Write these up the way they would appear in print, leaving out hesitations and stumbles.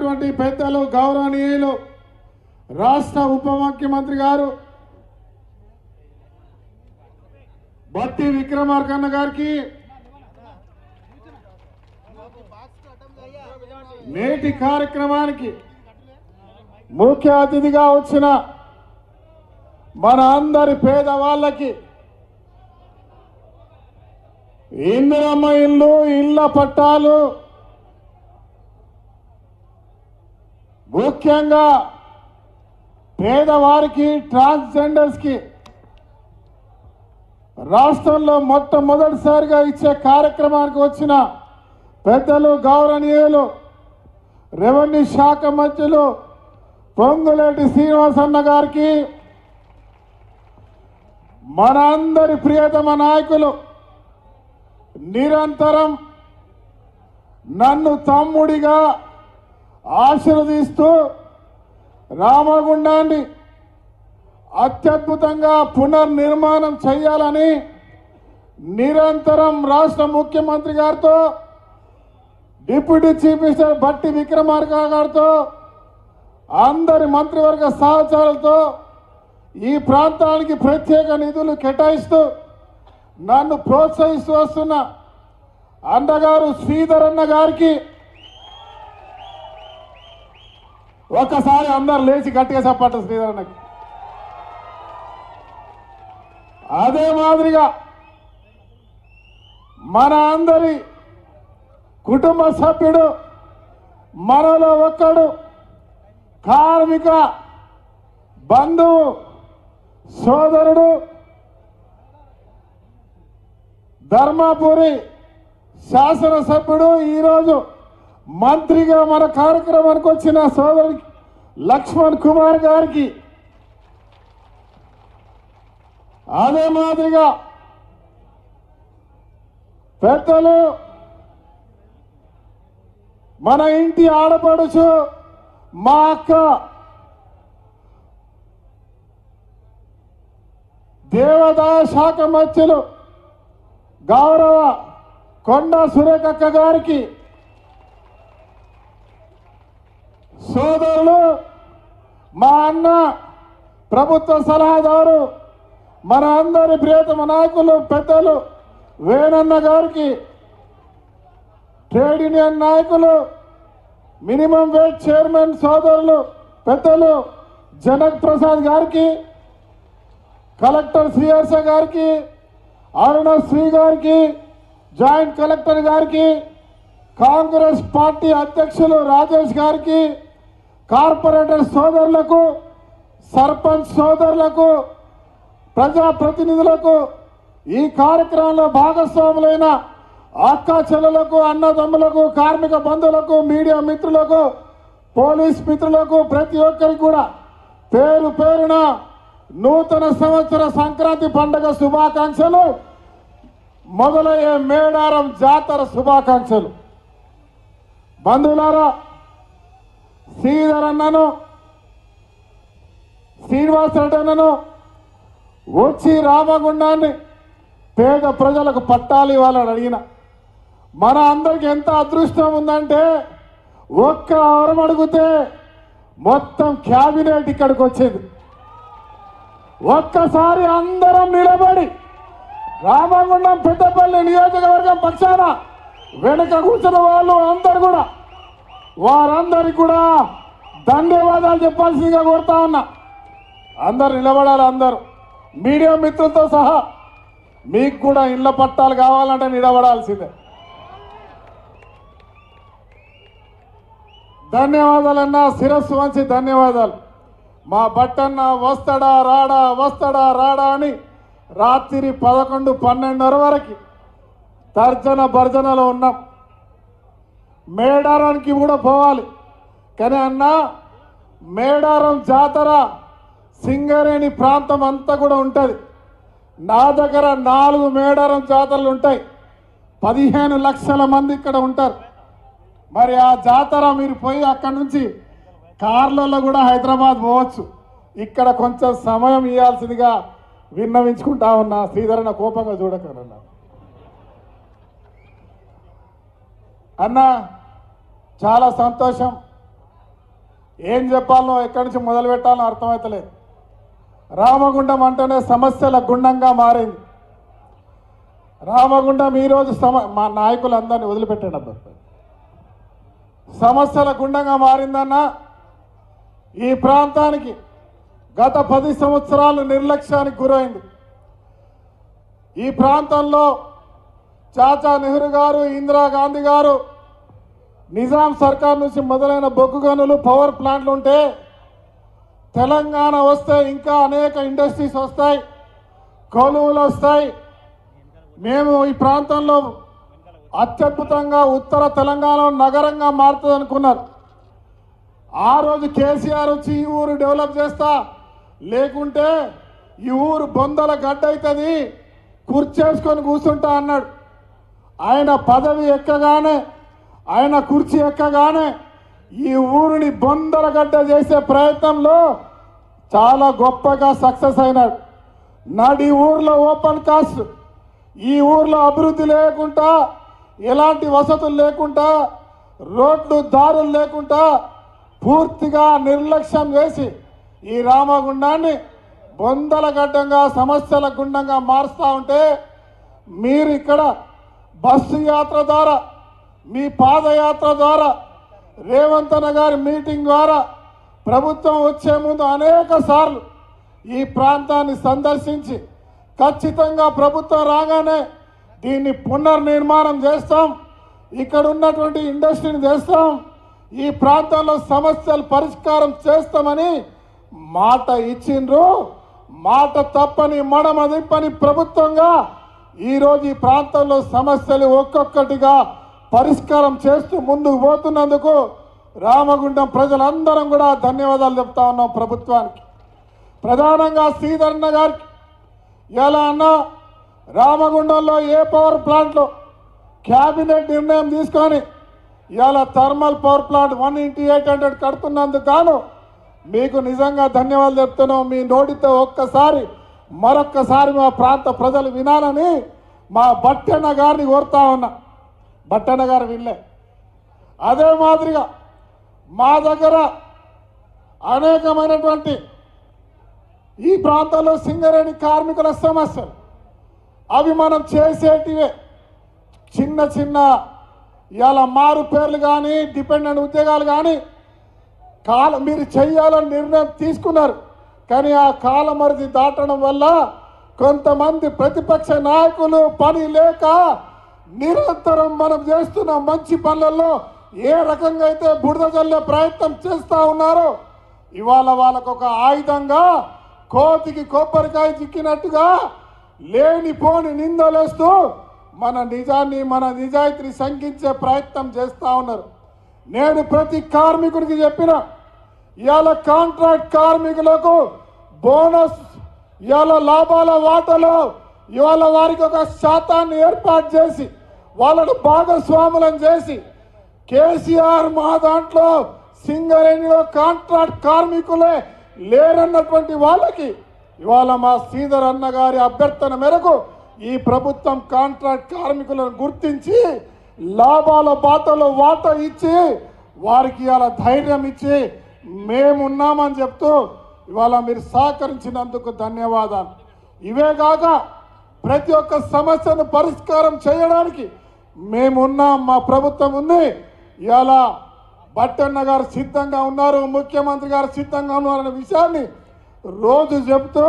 వచ్చినటువంటి పెద్దలు గౌరవనీయులు రాష్ట్ర ఉప ముఖ్యమంత్రి గారు బట్టి విక్రమార్కన్న గారికి నేటి కార్యక్రమానికి ముఖ్య అతిథిగా వచ్చిన మన అందరి పేదవాళ్ళకి ఇందిరమ్మ ఇల్లు ఇళ్ల పట్టాలు ముఖ్యంగా పేదవారికి ట్రాన్స్జెండర్స్ కి రాష్ట్రంలో మొట్టమొదటిసారిగా ఇచ్చే కార్యక్రమానికి వచ్చిన పెద్దలు గౌరవనీయులు రెవెన్యూ శాఖ మంత్రులు పొంగులేటి శ్రీనివాసన్న గారికి మన అందరి ప్రియతమ నాయకులు నిరంతరం నన్ను తమ్ముడిగా ఆశీర్వదిస్తూ రామగుండాన్ని అత్యద్భుతంగా పునర్నిర్మాణం చేయాలని నిరంతరం రాష్ట్ర ముఖ్యమంత్రి గారితో డిప్యూటీ చీఫ్ మినిస్టర్ బట్టి విక్రమార్క గారితో అందరి మంత్రివర్గ సహచరులతో ఈ ప్రాంతానికి ప్రత్యేక నిధులు కేటాయిస్తూ నన్ను ప్రోత్సహిస్తూ వస్తున్న అన్నగారు శ్రీధర్ అన్న గారికి ఒక్కసారి అందరు లేచి గట్టిగా చెప్పండి శ్రీధర్ అన్నకి. అదే మాదిరిగా మన అందరి కుటుంబ సభ్యుడు మనలో ఒక్కడు కార్మిక బంధువు సోదరుడు ధర్మపురి శాసనసభ్యుడు ఈరోజు మంత్రిగా మన కార్యక్రమానికి వచ్చిన సోదరుడికి లక్ష్మణ్ కుమార్ గారికి అదే మాదిరిగా పెద్దలు మన ఇంటి ఆడపడుచు మా అక్క దేవాదాయ శాఖ మంత్రులు గౌరవ కొండా సురేఖక్క గారికి సోదరులు మా అన్న ప్రభుత్వ సలహాదారు మన అందరి ప్రియతమ నాయకులు పెద్దలు వేణన్న గారికి ట్రేడ్ యూనియన్ నాయకులు మినిమం వేజ్ చైర్మన్ సోదరులు పెద్దలు జనక్ ప్రసాద్ గారికి కలెక్టర్ శ్రీహర్ష గారికి అరుణశ్రీ గారికి జాయింట్ కలెక్టర్ గారికి కాంగ్రెస్ పార్టీ అధ్యక్షులు రాజేష్ గారికి కార్పొరేటర్ సోదరులకు సర్పంచ్ సోదరులకు ప్రజాప్రతినిధులకు ఈ కార్యక్రమంలో భాగస్వాములైన అక్క చెల్లెలకు అన్నదమ్ములకు కార్మిక బంధువులకు మీడియా మిత్రులకు పోలీస్ మిత్రులకు ప్రతి ఒక్కరికి కూడా పేరు పేరున నూతన సంవత్సర సంక్రాంతి పండుగ శుభాకాంక్షలు మొదలయ్యే మేడారం జాతర శుభాకాంక్షలు. బంధువులారా, శ్రీధర్ అన్నను శ్రీనివాసరెడ్డి అన్నను వచ్చి రామగుండాన్ని పేద ప్రజలకు పట్టాలి ఇవ్వాలని అడిగిన మన అందరికి ఎంత అదృష్టం ఉందంటే ఒక్క అవరం అడిగితే మొత్తం క్యాబినెట్ ఇక్కడికి వచ్చేది. ఒక్కసారి అందరం నిలబడి రామగుండం పెద్దపల్లి నియోజకవర్గం పక్షాన వెనుక కూర్చున్న వాళ్ళు అందరు కూడా వారందరికి కూడా ధన్యవాదాలు చెప్పాల్సిందిగా కోరుతా ఉన్నా. అందరు నిలబడాలి, అందరూ మీడియా మిత్రులతో సహా. మీకు కూడా ఇళ్ల పట్టాలు కావాలంటే నిలబడాల్సిందే. ధన్యవాదాలన్నా, శిరస్సు వంచి ధన్యవాదాలు. మా బట్టన్న వస్తాడా రాడా వస్తాడా రాడా అని రాత్రి 11-12 వరకు తర్జన భర్జనలో ఉన్నాం. మేడారానికి కూడా పోవాలి కానీ అన్న మేడారం జాతర సింగరేణి ప్రాంతం అంతా కూడా ఉంటుంది. నా దగ్గర 4 మేడారం జాతరలు ఉంటాయి. 15 లక్షల మంది ఇక్కడ ఉంటారు. మరి ఆ జాతర మీరు పోయి అక్కడి నుంచి కార్లలో కూడా హైదరాబాద్ పోవచ్చు. ఇక్కడ కొంచెం సమయం ఇవ్వాల్సిందిగా విన్నవించుకుంటా ఉన్నా. శ్రీధరన్న కోపంగా చూడకరన్నా. అన్న చాలా సంతోషం. ఏం చెప్పాలనో ఎక్కడి నుంచి మొదలు పెట్టాలో అర్థమవుతలేదు. రామగుండం అంటేనే సమస్యల గుండంగా మారింది. రామగుండం ఈరోజు మా నాయకులందరినీ వదిలిపెట్టాడు అబ్బా. సమస్యల గుండంగా మారిందన్న. ఈ ప్రాంతానికి గత 10 సంవత్సరాలు నిర్లక్ష్యానికి గురైంది. ఈ ప్రాంతంలో చాచా నెహ్రూ గారు, ఇందిరాగాంధీ గారు, నిజాం సర్కార్ నుంచి మొదలైన బొగ్గు గనులు, పవర్ ప్లాంట్లు ఉంటే తెలంగాణ వస్తే ఇంకా అనేక ఇండస్ట్రీస్ వస్తాయి, కొలువులు వస్తాయి. మేము ఈ ప్రాంతంలో అత్యద్భుతంగా ఉత్తర తెలంగాణ నగరంగా మారుతుంది అనుకున్నారు. ఆ రోజు కేసీఆర్ వచ్చి ఈ ఊరు డెవలప్ చేస్తా, లేకుంటే ఈ ఊరు బొందల గడ్డ అవుతుంది, కుర్చేసుకొని కూర్చుంటా అన్నాడు. ఆయన పదవి ఎక్కగానే, ఆయన కుర్చీ ఎక్కగానే ఈ ఊరిని బొందల గడ్డ చేసే ప్రయత్నంలో చాలా గొప్పగా సక్సెస్ అయినాడు. నాడు ఈ ఊర్లో ఓపెన్ కాస్ట్, ఈ ఊర్లో అభివృద్ధి లేకుండా, ఎలాంటి వసతులు లేకుండా, రోడ్లు దారులు లేకుండా పూర్తిగా నిర్లక్ష్యం చేసి ఈ రామగుండాన్ని బొందల గడ్డంగా, సమస్యల గుండంగా మారుస్తూ ఉంటే మీరు ఇక్కడ బస్సు యాత్ర ద్వారా, మీ పాదయాత్ర ద్వారా, రేవంత్ అన్న గారి మీటింగ్ ద్వారా ప్రభుత్వం వచ్చే ముందు అనేక సార్లు ఈ ప్రాంతాన్ని సందర్శించి ఖచ్చితంగా ప్రభుత్వం రాగానే దీన్ని పునర్నిర్మాణం చేస్తాం, ఇక్కడ ఉన్నటువంటి ఇండస్ట్రీని చేస్తాం, ఈ ప్రాంతంలో సమస్యలు పరిష్కారం చేస్తామని మాట ఇచ్చిండ్రు. మాట తప్పని మడమ తిప్పని ప్రభుత్వంగా ఈరోజు ఈ ప్రాంతంలో సమస్యలు ఒక్కొక్కటిగా పరిష్కారం చేస్తూ ముందుకు పోతున్నందుకు రామగుండం ప్రజలందరం కూడా ధన్యవాదాలు చెప్తా ఉన్నాం ప్రభుత్వానికి. ప్రధానంగా శ్రీధరన్న గారికి ఎలా అన్నా రామగుండంలో ఏ పవర్ ప్లాంట్లో క్యాబినెట్ నిర్ణయం తీసుకొని ఇవాళ థర్మల్ పవర్ ప్లాంట్ 1 into 800 కడుతున్నందుకు గాను మీకు నిజంగా ధన్యవాదాలు చెప్తున్నాం. మీ నోటితో ఒక్కసారి మరొక్కసారి మా ప్రాంత ప్రజలు వినాలని మా బట్టన్న గారిని కోరుతా ఉన్నా. బట్టన్న గారు వినలే. అదే మాదిరిగా మా దగ్గర అనేకమైనటువంటి ఈ ప్రాంతంలో సింగరేణి కార్మికుల సమస్యలు, అవి మనం చేసేటివే. చిన్న చిన్న ఇవాళ మారు పేర్లు కానీ, డిపెండెంట్ ఉద్యోగాలు కానీ మీరు చెయ్యాలని నిర్ణయం తీసుకున్నారు. కానీ ఆ కాలమరిది దాటడం వల్ల కొంతమంది ప్రతిపక్ష నాయకులు పని లేక నిరంతరం మనం చేస్తున్న మంచి పనులలో ఏ రకంగా అయితే బురద జల్లే ప్రయత్నం చేస్తూ ఉన్నారో, ఇవాళ వాళ్ళకు ఒక ఆయుధంగా కోతికి కొబ్బరికాయ చిక్కినట్టుగా లేనిపోని నిందలేస్తూ మన నిజాన్ని, మన నిజాయితీని శంకించే ప్రయత్నం చేస్తూ ఉన్నారు. నేను ప్రతి కార్మికుడికి చెప్పిన, ఇవాళ కాంట్రాక్ట్ కార్మికులకు బోనస్, ఇవాళ లాభాల వాటలో ఇవాళ వారికి ఒక శాతాన్ని ఏర్పాటు చేసి వాళ్ళను భాగస్వాములను చేసి, కేసీఆర్ మా దాంట్లో సింగరేణిలో కాంట్రాక్ట్ కార్మికులే లేరన్నటువంటి వాళ్ళకి ఇవాళ మా శ్రీధర్ అన్న గారి అభ్యర్థన మేరకు ఈ ప్రభుత్వం కాంట్రాక్ట్ కార్మికులను గుర్తించి లాభాల బాటలో వాటా ఇచ్చి వారికి ఇవాళ ధైర్యం ఇచ్చి మేమున్నామని చెప్తూ ఇవాళ మీరు సహకరించినందుకు ధన్యవాదాలు. ఇవే కాక ప్రతి ఒక్క సమస్యను పరిష్కారం చేయడానికి మేమున్నాం, మా ప్రభుత్వం ఉంది. ఇవాళ బట్టన్న గారు సిద్ధంగా ఉన్నారు, ముఖ్యమంత్రి గారు సిద్ధంగా ఉన్నారనే విషయాన్ని రోజు చెబుతూ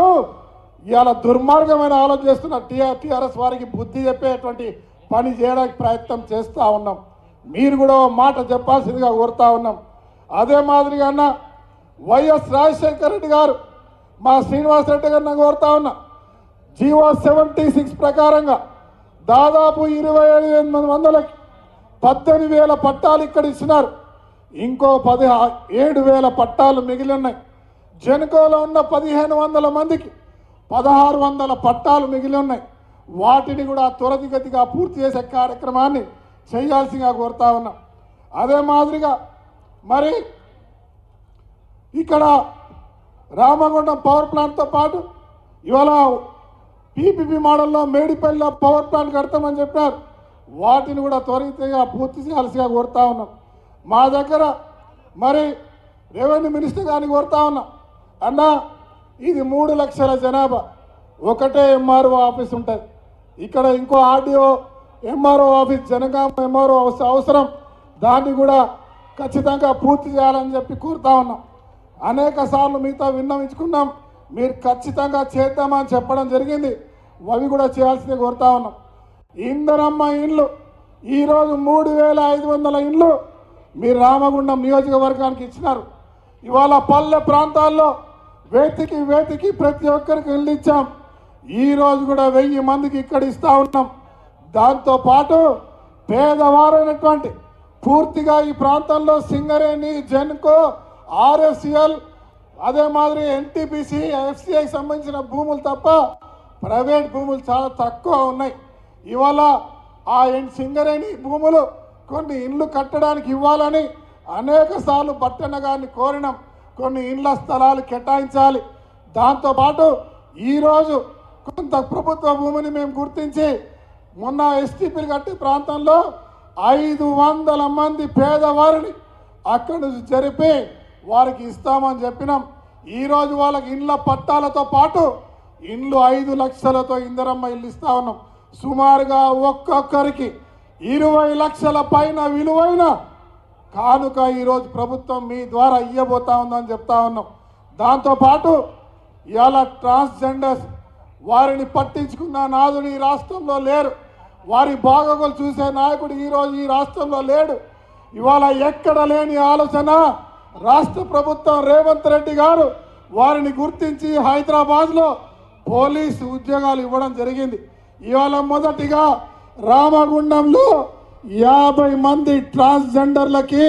ఇవాళ దుర్మార్గమైన ఆలోచన చేస్తున్న టీఆర్ఎస్ వారికి బుద్ధి చెప్పేటువంటి పని చేయడానికి ప్రయత్నం చేస్తూ ఉన్నాం. మీరు కూడా మాట చెప్పాల్సిందిగా కోరుతా ఉన్నాం. అదే మాదిరిగా అన్న వైఎస్ రాజశేఖర రెడ్డి గారు, మా శ్రీనివాసరెడ్డి గారిని కోరుతా ఉన్నా, జీవో 76 ప్రకారంగా దాదాపు 25,800కి 18,000 పట్టాలు ఇక్కడ ఇచ్చినారు. ఇంకో 17,000 పట్టాలు మిగిలి ఉన్నాయి. జెన్కోలో ఉన్న 1,500 మందికి 1,600 పట్టాలు మిగిలి ఉన్నాయి. వాటిని కూడా త్వరితగతిగా పూర్తి చేసే కార్యక్రమాన్ని చేయాల్సిందిగా కోరుతా ఉన్నాం. అదే మాదిరిగా మరి ఇక్కడ రామగుండం పవర్ ప్లాంట్తో పాటు ఇవాళ పీపీపీ మోడల్లో మేడిపల్లిలో పవర్ ప్లాంట్ కడతామని చెప్పారు. వాటిని కూడా త్వరితగా పూర్తి చేయాల్సిగా కోరుతా ఉన్నాం. మా దగ్గర మరి రెవెన్యూ మినిస్టర్ గారిని కోరుతా ఉన్నా, అన్నా ఇది 3 లక్షల జనాభా, ఒకటే ఎంఆర్ఓ ఆఫీస్ ఉంటుంది. ఇక్కడ ఇంకో RDO MRO office Jangaon MRO అవసరం, దాన్ని కూడా ఖచ్చితంగా పూర్తి చేయాలని చెప్పి కోరుతా ఉన్నాం. అనేక సార్లు మీతో విన్నవించుకున్నాం, మీరు ఖచ్చితంగా చేద్దామని చెప్పడం జరిగింది. అవి కూడా చేయాల్సిందే కోరుతా ఉన్నాం. ఇందరమ్మ ఇండ్లు ఈరోజు 3500 ఇండ్లు మీరు రామగుండం నియోజకవర్గానికి ఇచ్చినారు. ఇవాళ పల్లె ప్రాంతాల్లో వేతికి ప్రతి ఒక్కరికి ఇల్లు ఇచ్చాం. ఈరోజు కూడా 1000 మందికి ఇక్కడ ఇస్తా ఉన్నాం. దాంతోపాటు పేదవారైనటువంటి పూర్తిగా ఈ ప్రాంతంలో సింగరేణి, జెన్కో, ఆర్ఎఫ్సిఎల్, అదే మాదిరి ఎన్టీపీసీ, ఎఫ్సిఐకి సంబంధించిన భూములు తప్ప ప్రైవేట్ భూములు చాలా తక్కువ ఉన్నాయి. ఇవాళ ఆ సింగరేణి భూములు కొన్ని ఇండ్లు కట్టడానికి ఇవ్వాలని అనేక సార్లు పట్టణ గారిని కోరినాం. కొన్ని ఇండ్ల స్థలాలు కేటాయించాలి. దాంతోపాటు ఈరోజు కొంత ప్రభుత్వ భూమిని మేము గుర్తించి మొన్న ఎస్టీపీలు కట్టే ప్రాంతంలో 500 మంది పేదవారిని అక్కడి నుంచి జరిపి వారికి ఇస్తామని చెప్పినాం. ఈరోజు వాళ్ళకి ఇండ్ల పట్టాలతో పాటు ఇండ్లు 5 లక్షలతో ఇందరమ్మ ఇల్లు ఇస్తా ఉన్నాం. సుమారుగా ఒక్కొక్కరికి 20 లక్షల పైన విలువైన కానుక ఈరోజు ప్రభుత్వం మీ ద్వారా ఇవ్వబోతా ఉందని చెప్తా ఉన్నాం. దాంతోపాటు ఇవాళ ట్రాన్స్జెండర్స్ వారిని పట్టించుకున్న నాదుడు ఈ రాష్ట్రంలో లేరు. వారి బాగోగులు చూసే నాయకుడు ఈరోజు ఈ రాష్ట్రంలో లేడు. ఇవాళ ఎక్కడ లేని ఆలోచన రాష్ట్ర ప్రభుత్వం రేవంత్ రెడ్డి గారు వారిని గుర్తించి హైదరాబాద్లో పోలీసు ఉద్యోగాలు ఇవ్వడం జరిగింది. ఇవాళ మొదటిగా రామగుండంలో 50 మంది ట్రాన్స్జెండర్లకి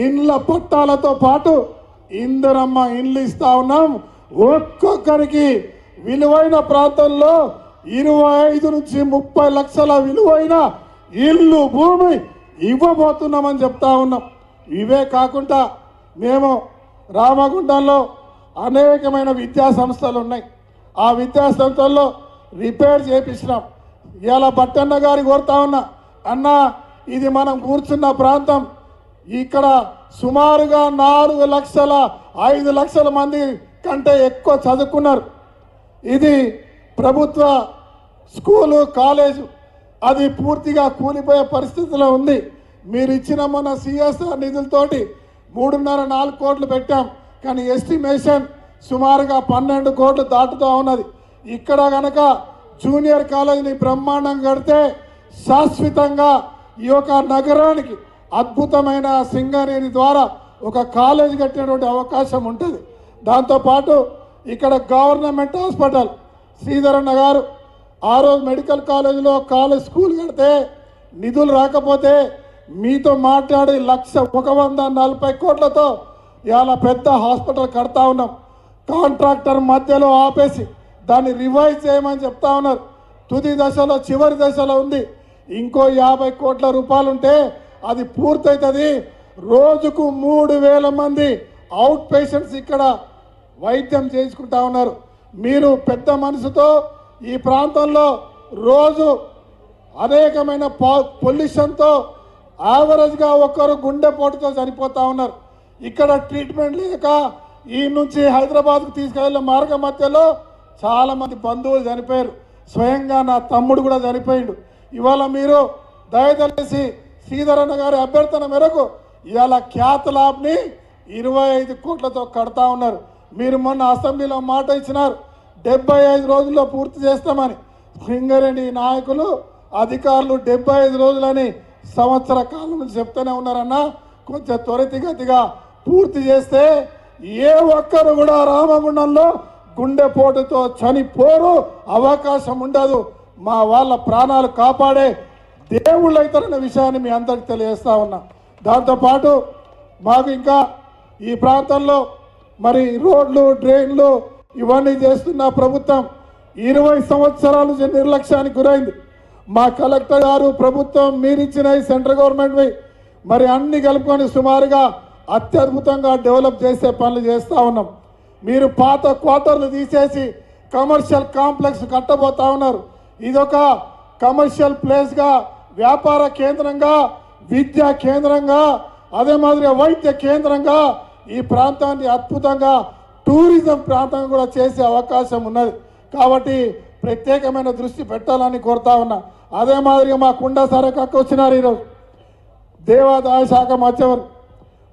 ఇండ్ల పట్టాలతో పాటు ఇందరమ్మ ఇండ్లు ఇస్తా ఉన్నాం. ఒక్కొక్కరికి విలువైన ప్రాంతంలో 25 నుంచి 30 లక్షల విలువైన ఇల్లు, భూమి ఇవ్వబోతున్నామని చెప్తా ఉన్నాం. ఇవే కాకుండా మేము రామగుండంలో అనేకమైన విద్యా సంస్థలు ఉన్నాయి. ఆ విద్యా సంస్థల్లో రిపేర్ చేపించినాం. ఇలా బట్టన్న గారి కోరుతా ఉన్నా, అన్న ఇది మనం కూర్చున్న ప్రాంతం, ఇక్కడ సుమారుగా 5 లక్షల మంది కంటే ఎక్కువ చదువుకున్నారు. ఇది ప్రభుత్వ స్కూలు, కాలేజు, అది పూర్తిగా కూలిపోయే పరిస్థితిలో ఉంది. మీరు ఇచ్చిన మొన్న సిఎస్ఆర్ నిధులతోటి 3.5-4 కోట్లు పెట్టాం. కానీ ఎస్టిమేషన్ సుమారుగా 12 కోట్లు దాటుతూ ఉన్నది. ఇక్కడ కనుక జూనియర్ కాలేజీని బ్రహ్మాండం కడితే శాశ్వతంగా ఈ యొక్క నగరానికి అద్భుతమైన సింగరేణి ద్వారా ఒక కాలేజ్ కట్టినటువంటి అవకాశం ఉంటుంది. దాంతోపాటు ఇక్కడ గవర్నమెంట్ హాస్పిటల్ శ్రీధరన్న గారు ఆ రోజు మెడికల్ కాలేజీలో కాలేజ్ స్కూల్ కడితే నిధులు రాకపోతే మీతో మాట్లాడి 140 కోట్లతో ఇలా పెద్ద హాస్పిటల్ కడతా ఉన్నాం. కాంట్రాక్టర్ మధ్యలో ఆపేసి దాన్ని రివైజ్ చేయమని చెప్తా ఉన్నారు. తుది దశలో, చివరి దశలో ఉంది. ఇంకో 50 కోట్ల రూపాయలు ఉంటే అది పూర్తవుతుంది. రోజుకు 3000 మంది అవుట్ పేషెంట్స్ ఇక్కడ వైద్యం చేయించుకుంటా ఉన్నారు. మీరు పెద్ద మనసుతో ఈ ప్రాంతంలో రోజు అనేకమైన పొల్యూషన్తో యావరేజ్గా ఒక్కరు గుండెపోటుతో చనిపోతూ ఉన్నారు. ఇక్కడ ట్రీట్మెంట్ లేక ఈ నుంచి హైదరాబాద్కు తీసుకెళ్లే మార్గ మధ్యలో చాలామంది బంధువులు చనిపోయారు. స్వయంగా నా తమ్ముడు కూడా చనిపోయిండు. ఇవాళ మీరు దయచేసి శ్రీధరన్న గారి అభ్యర్థన మేరకు ఇవాళ ఖ్యాత ల్యాబ్ని 25 కోట్లతో కడతా ఉన్నారు. మీరు మొన్న అసెంబ్లీలో మాట ఇచ్చినారు 75 రోజుల్లో పూర్తి చేస్తామని. సింగరేణి నాయకులు, అధికారులు 75 రోజులని సంవత్సర కాలం నుంచి చెప్తూనే ఉన్నారన్న. కొంచెం త్వరితగతిగా పూర్తి చేస్తే ఏ ఒక్కరు కూడా రామగుండంలో గుండెపోటుతో చనిపోరు, అవకాశం ఉండదు. మా వాళ్ళ ప్రాణాలు కాపాడే దేవుళ్ళు అవుతారన్న విషయాన్ని మీ అందరికి తెలియజేస్తా ఉన్నా. దాంతోపాటు మాకు ఇంకా ఈ ప్రాంతంలో మరి రోడ్లు, డ్రైన్లు ఇవన్నీ చేస్తున్న ప్రభుత్వం 20 సంవత్సరాల నుంచి నిర్లక్ష్యానికి గురైంది. మా కలెక్టర్ గారు, ప్రభుత్వం మీరిచ్చిన సెంట్రల్ గవర్నమెంట్వి మరి అన్ని కలుపుకొని సుమారుగా అత్యద్భుతంగా డెవలప్ చేసే పనులు చేస్తూ ఉన్నాం. మీరు పాత క్వార్టర్లు తీసేసి కమర్షియల్ కాంప్లెక్స్ కట్టబోతా ఉన్నారు. ఇదొక కమర్షియల్ ప్లేస్గా, వ్యాపార కేంద్రంగా, విద్యా కేంద్రంగా, అదే మాదిరిగా వైద్య కేంద్రంగా ఈ ప్రాంతాన్ని అద్భుతంగా టూరిజం ప్రాంతంగా కూడా చేసే అవకాశం ఉన్నది. కాబట్టి ప్రత్యేకమైన దృష్టి పెట్టాలని కోరుతా ఉన్నా. అదే మాదిరిగా మా కుండ సరకక్క వచ్చినారు ఈరోజు. దేవాదాయ శాఖ మధ్యవరు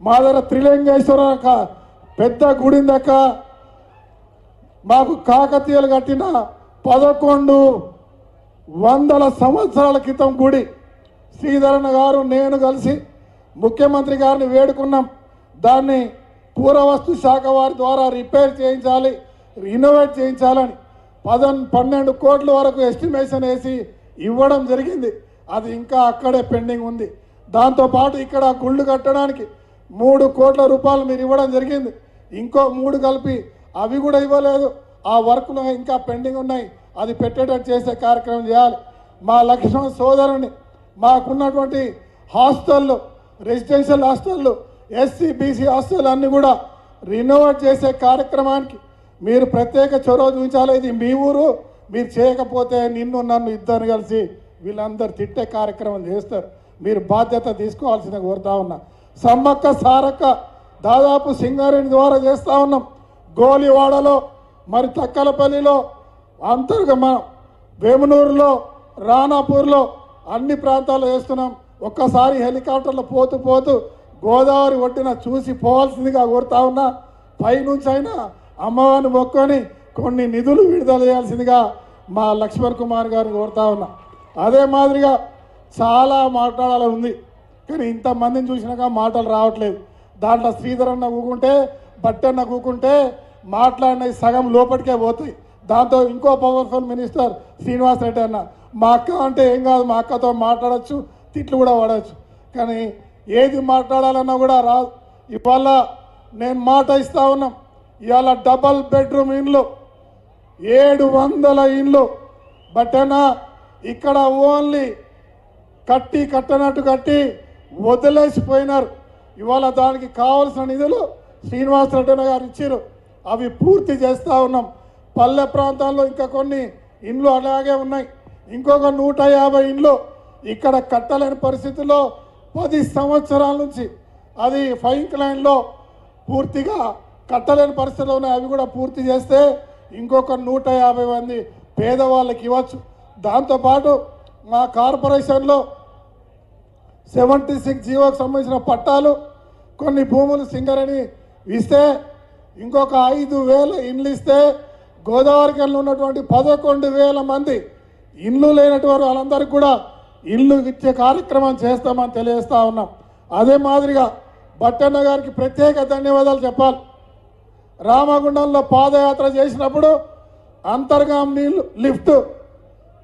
మా దగ్గర త్రిలింగేశ్వర పెద్ద గుడిందక్క మాకు కాకతీయులు కట్టిన 1100 సంవత్సరాల క్రితం గుడి. శ్రీధరన్న గారు నేను కలిసి ముఖ్యమంత్రి గారిని వేడుకున్నాం. దాన్ని పురావస్తు శాఖ వారి ద్వారా రిపేర్ చేయించాలి, ఇన్నోవేట్ చేయించాలని 12 కోట్ల వరకు ఎస్టిమేషన్ వేసి ఇవ్వడం జరిగింది. అది ఇంకా అక్కడే పెండింగ్ ఉంది. దాంతోపాటు ఇక్కడ గుళ్ళు కట్టడానికి 3 కోట్ల రూపాయలు మీరు ఇవ్వడం జరిగింది. ఇంకో 3 కలిపి అవి కూడా ఇవ్వలేదు. ఆ వర్క్లు ఇంకా పెండింగ్ ఉన్నాయి. అది పెట్టేటట్టు చేసే కార్యక్రమం చేయాలి. మా లక్ష్మణ సోదరుని మాకున్నటువంటి హాస్టళ్ళు, రెసిడెన్షియల్ హాస్టళ్ళు, ఎస్సీ బీసీ హాస్టల్ అన్నీ కూడా రినోవేట్ చేసే కార్యక్రమానికి మీరు ప్రత్యేక చొరవ చూపించాలి. ఇది మీ ఊరు, మీరు చేయకపోతే నిన్ను నన్ను ఇద్దరు కలిసి వీళ్ళందరూ తిట్టే కార్యక్రమం చేస్తారు. మీరు బాధ్యత తీసుకోవాల్సిన కోరుతా ఉన్నా. సమ్మక్క సారక్క దాదాపు సింగారెడ్డి ద్వారా చేస్తూ ఉన్నాం. గోలివాడలో, మరి తక్కలపల్లిలో, మన వేమునూరులో, రాణాపూర్లో అన్ని ప్రాంతాల్లో చేస్తున్నాం. ఒక్కసారి హెలికాప్టర్లో పోతూ పోతూ గోదావరి ఒడ్డున చూసి పోవాల్సిందిగా కోరుతా ఉన్నా. పైనుంచి అయినా అమ్మవారిని మొక్కొని కొన్ని నిధులు విడుదల చేయాల్సిందిగా మా లక్ష్మణ్ కుమార్ గారిని కోరుతా ఉన్నా. అదే మాదిరిగా చాలా మాట్లాడాలని ఉంది, కానీ ఇంతమందిని చూసినాక మాటలు రావట్లేదు. దాంట్లో శ్రీధరన్న కూకుంటే, బట్టన్న కూకుంటే మాట్లాడినవి సగం లోపలికే పోతాయి. దాంతో ఇంకో పవర్ఫుల్ మినిస్టర్ శ్రీనివాస్ రెడ్డి అన్న, మా అక్క అంటే ఏం కాదు, మా అక్కతో మాట్లాడచ్చు, తిట్లు కూడా పడవచ్చు, కానీ ఏది మాట్లాడాలన్నా కూడా రాదు. ఇవాళ నేను మాట ఇస్తా ఉన్నాం. ఇవాళ డబల్ బెడ్రూమ్ ఇండ్లు 700 ఇండ్లు బట్టేనా ఇక్కడ ఓన్లీ కట్టనట్టు కట్టి వదిలేసిపోయినారు. ఇవాళ దానికి కావాల్సిన నిధులు శ్రీనివాస్ రెడ్డి గారు ఇచ్చారు. అవి పూర్తి చేస్తూ ఉన్నాం. పల్లె ప్రాంతాల్లో ఇంకా కొన్ని ఇండ్లు అలాగే ఉన్నాయి. ఇంకొక 150 ఇండ్లు ఇక్కడ కట్టలేని పరిస్థితుల్లో 10 సంవత్సరాల నుంచి అది ఫైంక్ లైన్లో పూర్తిగా కట్టలేని పరిస్థితుల్లో ఉన్నాయి. అవి కూడా పూర్తి చేస్తే ఇంకొక 150 మంది పేదవాళ్ళకి ఇవ్వచ్చు. దాంతోపాటు మా కార్పొరేషన్లో 76 జీవోకి సంబంధించిన పట్టాలు, కొన్ని భూములు సింగరేణి ఇస్తే ఇంకొక 5,000 ఇండ్లు ఇస్తే గోదావరి కళ్ళు ఉన్నటువంటి 11,000 మంది ఇండ్లు లేనటువంటి వాళ్ళందరికీ కూడా ఇల్లు ఇచ్చే కార్యక్రమం చేస్తామని తెలియజేస్తా ఉన్నాం. అదే మాదిరిగా బట్టన్న గారికి ప్రత్యేక ధన్యవాదాలు చెప్పాలి. రామగుండంలో పాదయాత్ర చేసినప్పుడు అంతర్గాం నీళ్ళు లిఫ్ట్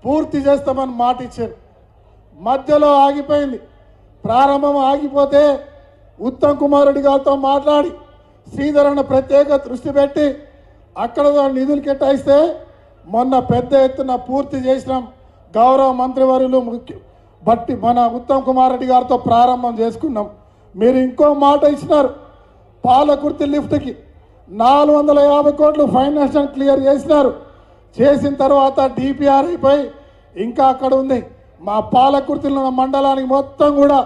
పూర్తి చేస్తామని మాట ఇచ్చారు. మధ్యలో ఆగిపోయింది. ప్రారంభం ఆగిపోతే ఉత్తమ్ కుమార్ రెడ్డి గారితో మాట్లాడి శ్రీధరన్న ప్రత్యేక దృష్టి పెట్టి అక్కడ నిధులు కేటాయిస్తే మొన్న పెద్ద ఎత్తున పూర్తి చేసినాం. గౌరవ మంత్రివర్యులు బట్టి మన ఉత్తమ్ కుమార్ రెడ్డి గారితో ప్రారంభం చేసుకున్నాం. మీరు ఇంకో మాట ఇచ్చినారు. పాలకుర్తి లిఫ్ట్కి 450 కోట్లు ఫైనాన్షియల్ క్లియర్ చేసినారు. చేసిన తర్వాత డిపిఆర్ అయిపోయి ఇంకా అక్కడ ఉంది. మా పాలకుర్తిలో ఉన్న మండలానికి మొత్తం కూడా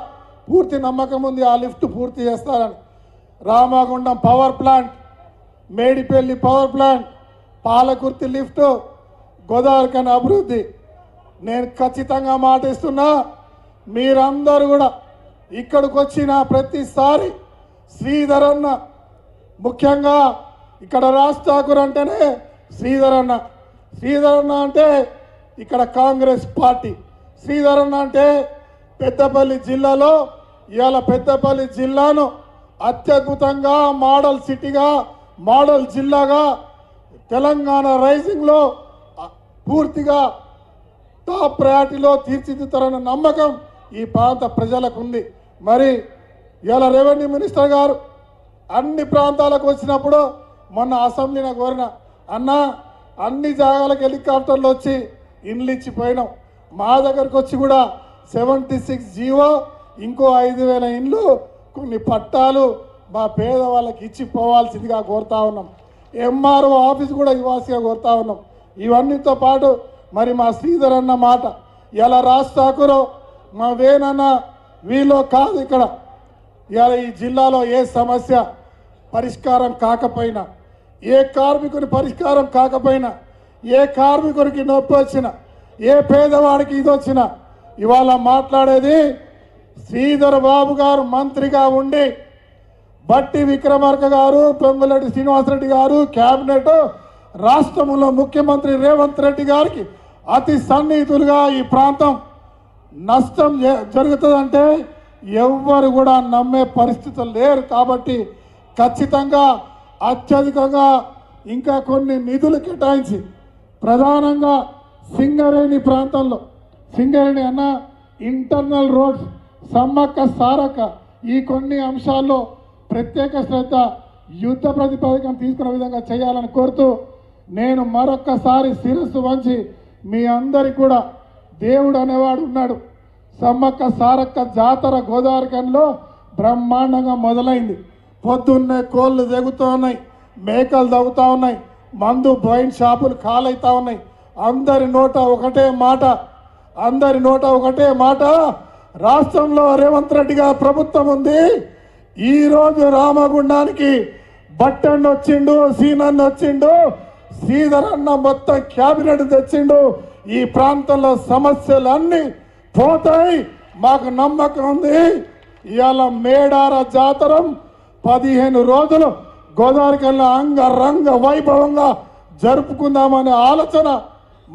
పూర్తి నమ్మకం ఉంది ఆ లిఫ్ట్ పూర్తి చేస్తారని. Ramagundam power plant, Medipalli power plant, Palakurthi lift, Godavarikhani అభివృద్ధి. నేను ఖచ్చితంగా మాట ఇస్తున్నా, మీరందరూ కూడా ఇక్కడికి వచ్చిన ప్రతిసారి శ్రీధరన్న, ముఖ్యంగా ఇక్కడ రాజ్ ఠాకూర్ అంటేనే శ్రీధరన్న అంటే ఇక్కడ కాంగ్రెస్ పార్టీ. శ్రీధరన్న అంటే పెద్దపల్లి జిల్లాలో ఇవాళ పెద్దపల్లి జిల్లాను అత్యద్భుతంగా మోడల్ సిటీగా, మోడల్ జిల్లాగా తెలంగాణ రైజింగ్లో పూర్తిగా టాప్ ప్రయారిటీలో తీర్చిదిద్దుతారన్న నమ్మకం ఈ ప్రాంత ప్రజలకు ఉంది. మరి ఇవాళ రెవెన్యూ మినిస్టర్ గారు అన్ని ప్రాంతాలకు వచ్చినప్పుడు మొన్న అసెంబ్లీని కోరిన, అన్న అన్ని జాగాలకు హెలికాప్టర్లు వచ్చి ఇండ్లు ఇచ్చిపోయినాం. మా దగ్గరకు వచ్చి కూడా 76 జీవో, ఇంకో 5,000 ఇండ్లు, కొన్ని పట్టాలు మా పేదవాళ్ళకి ఇచ్చి పోవాల్సిందిగా కోరుతా ఉన్నాం. ఎంఆర్ఓ ఆఫీస్ కూడా ఇవ్వాల్సిగా కోరుతా ఉన్నాం. ఇవన్నీతో పాటు మరి మా శ్రీధర్ అన్న మాట, ఇలా రాజ్ ఠాకూర్, మా వేనన్న వీళ్ళు కాదు. ఇక్కడ ఇవాళ ఈ జిల్లాలో ఏ సమస్య పరిష్కారం కాకపోయినా, ఏ కార్మికుని పరిష్కారం కాకపోయినా, ఏ కార్మికునికి నొప్పి వచ్చినా, ఏ పేదవాడికి ఇది వచ్చినా ఇవాళ మాట్లాడేది శ్రీధర్ బాబు గారు మంత్రిగా ఉండి బట్టి విక్రమార్క గారు, పొంగులేటి శ్రీనివాసరెడ్డి గారు, కేబినెట్, రాష్ట్రంలో ముఖ్యమంత్రి రేవంత్ రెడ్డి గారికి అతి సన్నిహితులుగా ఈ ప్రాంతం నష్టం జరుగుతుందంటే ఎవ్వరు కూడా నమ్మే పరిస్థితులు లేరు. కాబట్టి ఖచ్చితంగా అత్యధికంగా ఇంకా కొన్ని నిధులు కేటాయించి ప్రధానంగా సింగరేణి ప్రాంతంలో, సింగరేణి అన్న ఇంటర్నల్ రోడ్స్, సమ్మక్క సారక్క, ఈ కొన్ని అంశాల్లో ప్రత్యేక శ్రద్ధ, యుద్ధ ప్రతిపాదకం తీసుకునే విధంగా చేయాలని కోరుతూ నేను మరొక్కసారి శిరస్సు వంచి మీ అందరికి కూడా దేవుడు అనేవాడు ఉన్నాడు. సమ్మక్క సారక్క జాతర గోదావరికంలో బ్రహ్మాండంగా మొదలైంది. పొద్దున్నే కోళ్ళు తెగుతూ ఉన్నాయి, మేకలు తగ్గుతూ ఉన్నాయి, మందు వైన్ షాపులు ఖాళవుతూ ఉన్నాయి. అందరి నోట ఒకటే మాట రాష్ట్రంలో రేవంత్ రెడ్డి గారి ప్రభుత్వం ఉంది. ఈరోజు రామగుండానికి బట్టన్న వచ్చిండు, సీనన్న వచ్చిండు, శ్రీధర్ అన్న మొత్తం క్యాబినెట్ తెచ్చిండు. ఈ ప్రాంతంలో సమస్యలన్నీ పోతాయి, మాకు నమ్మకం ఉంది. ఇవాళ మేడార జాతరం 15 రోజులు గోదావరికల్లా అంగరంగ వైభవంగా జరుపుకుందామనే ఆలోచన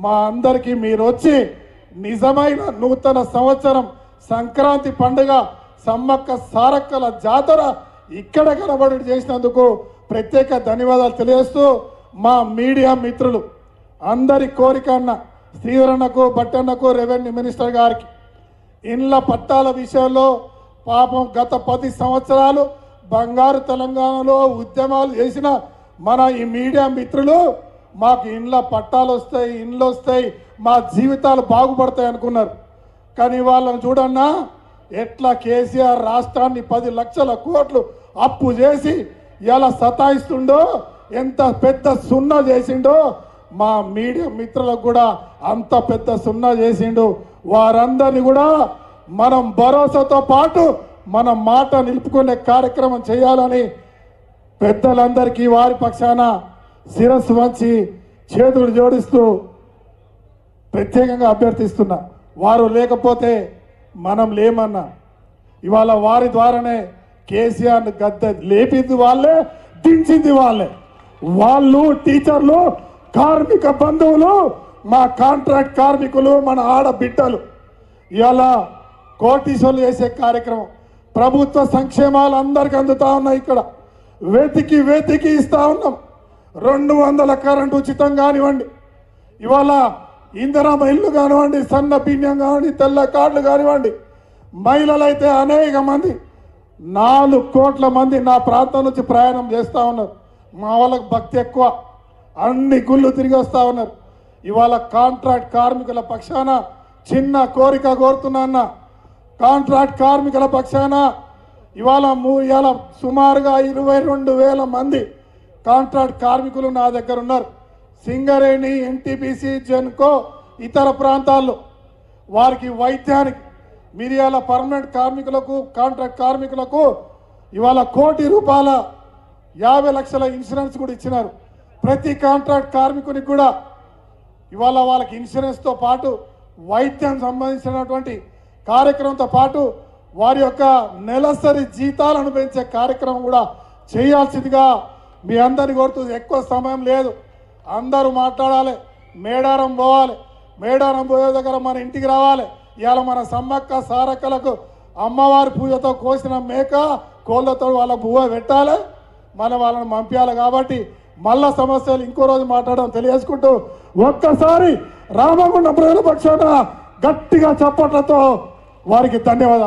మా అందరికీ మీరు వచ్చి నిజమైన నూతన సంవత్సరం సంక్రాంతి పండుగ సమ్మక్క సారక్కల జాతర ఇక్కడ కనబడి చేసినందుకు ప్రత్యేక ధన్యవాదాలు తెలియజేస్తూ మా మీడియా మిత్రులు అందరి కోరిక అన్న శ్రీధరన్నకు, బట్టన్నకు, రెవెన్యూ మినిస్టర్ గారికి ఇండ్ల పట్టాల విషయంలో పాపం గత 10 సంవత్సరాలు బంగారు తెలంగాణలో ఉద్యమాలు చేసిన మన ఈ మీడియా మిత్రులు మాకు ఇండ్ల పట్టాలు వస్తాయి, ఇండ్లు వస్తాయి, మా జీవితాలు బాగుపడతాయి అనుకున్నారు. కానీ వాళ్ళని చూడన్నా ఎట్లా కేసీఆర్ రాష్ట్రాన్ని 10 లక్షల కోట్లు అప్పు చేసి ఇలా సతాయిస్తుండో, ఎంత పెద్ద సున్నా చేసిండో మా మీడియా మిత్రులకు కూడా అంత పెద్ద సున్నా చేసిండు. వారందరినీ కూడా మనం భరోసాతో పాటు మన మాట నిలుపుకునే కార్యక్రమం చేయాలని పెద్దలందరికీ వారి పక్షాన శిరస్సు వంచి చేతులు జోడిస్తూ ప్రత్యేకంగా అభ్యర్థిస్తున్నా. వారు లేకపోతే మనం లేమన్నా. ఇవాళ వారి ద్వారానే కేసీఆర్ను గద్దె లేపింది వాళ్ళే, దించింది వాళ్ళే. వాళ్ళు టీచర్లు, కార్మిక బంధువులు, మా కాంట్రాక్ట్ కార్మికులు, మన ఆడబిడ్డలు ఇవాళ కోటీశ్వర్లు చేసే కార్యక్రమం, ప్రభుత్వ సంక్షేమాలు అందరికి అందుతా ఉన్నాయి. ఇక్కడ వెతికి ఇస్తా ఉన్నాం. 200 కరెంటు ఉచితం కానివ్వండి, ఇవాళ ఇందిరమ్మ ఇల్లు కానివ్వండి, సన్న బియ్యం కానివ్వండి, తెల్ల కార్డులు కానివ్వండి. మహిళలు అయితే అనేక మంది, 4 కోట్ల మంది నా ప్రాంతం నుంచి ప్రయాణం చేస్తూ ఉన్నారు. మా వాళ్ళకి భక్తి ఎక్కువ, అన్ని గుళ్ళు తిరిగి వస్తూ ఉన్నారు. ఇవాళ కాంట్రాక్ట్ కార్మికుల పక్షాన చిన్న కోరిక కోరుతున్నా. కాంట్రాక్ట్ కార్మికుల పక్షాన ఇవాళ సుమారుగా 22,000 మంది కాంట్రాక్ట్ కార్మికులు నా దగ్గర ఉన్నారు. సింగరేణి, ఎన్టీపీసీ, జెన్కో, ఇతర ప్రాంతాల్లో వారికి వైద్యానికి మిరియాల పర్మనెంట్ కార్మికులకు, కాంట్రాక్ట్ కార్మికులకు ఇవాళ ₹1,00,00,000 50 లక్షల ఇన్సూరెన్స్ కూడా ఇచ్చినారు. ప్రతి కాంట్రాక్ట్ కార్మికునికి కూడా ఇవాళ వాళ్ళకి ఇన్సూరెన్స్తో పాటు వైద్యం సంబంధించినటువంటి కార్యక్రమంతో పాటు వారి యొక్క నెలసరి జీతాలను పెంచే కార్యక్రమం కూడా చేయాల్సిందిగా మీ అందరిని కోరుతుంది. ఎక్కువ సమయం లేదు, అందరూ మాట్లాడాలి. మేడారం పోవాలి, మేడారం పోయే దగ్గర మన ఇంటికి రావాలి. ఇవాళ మన సమ్మక్క సారక్కలకు అమ్మవారి పూజతో కోసిన మేక కోళ్ళతో వాళ్ళ బువ్వ పెట్టాలి, వాళ్ళని పంపించాలి. కాబట్టి మళ్ళా సమస్యలు ఇంకో రోజు మాట్లాడడం తెలియజేసుకుంటూ ఒక్కసారి రామగుండం ప్రజల పక్షాన గట్టిగా చప్పట్లతో వారికి ధన్యవాదాలు.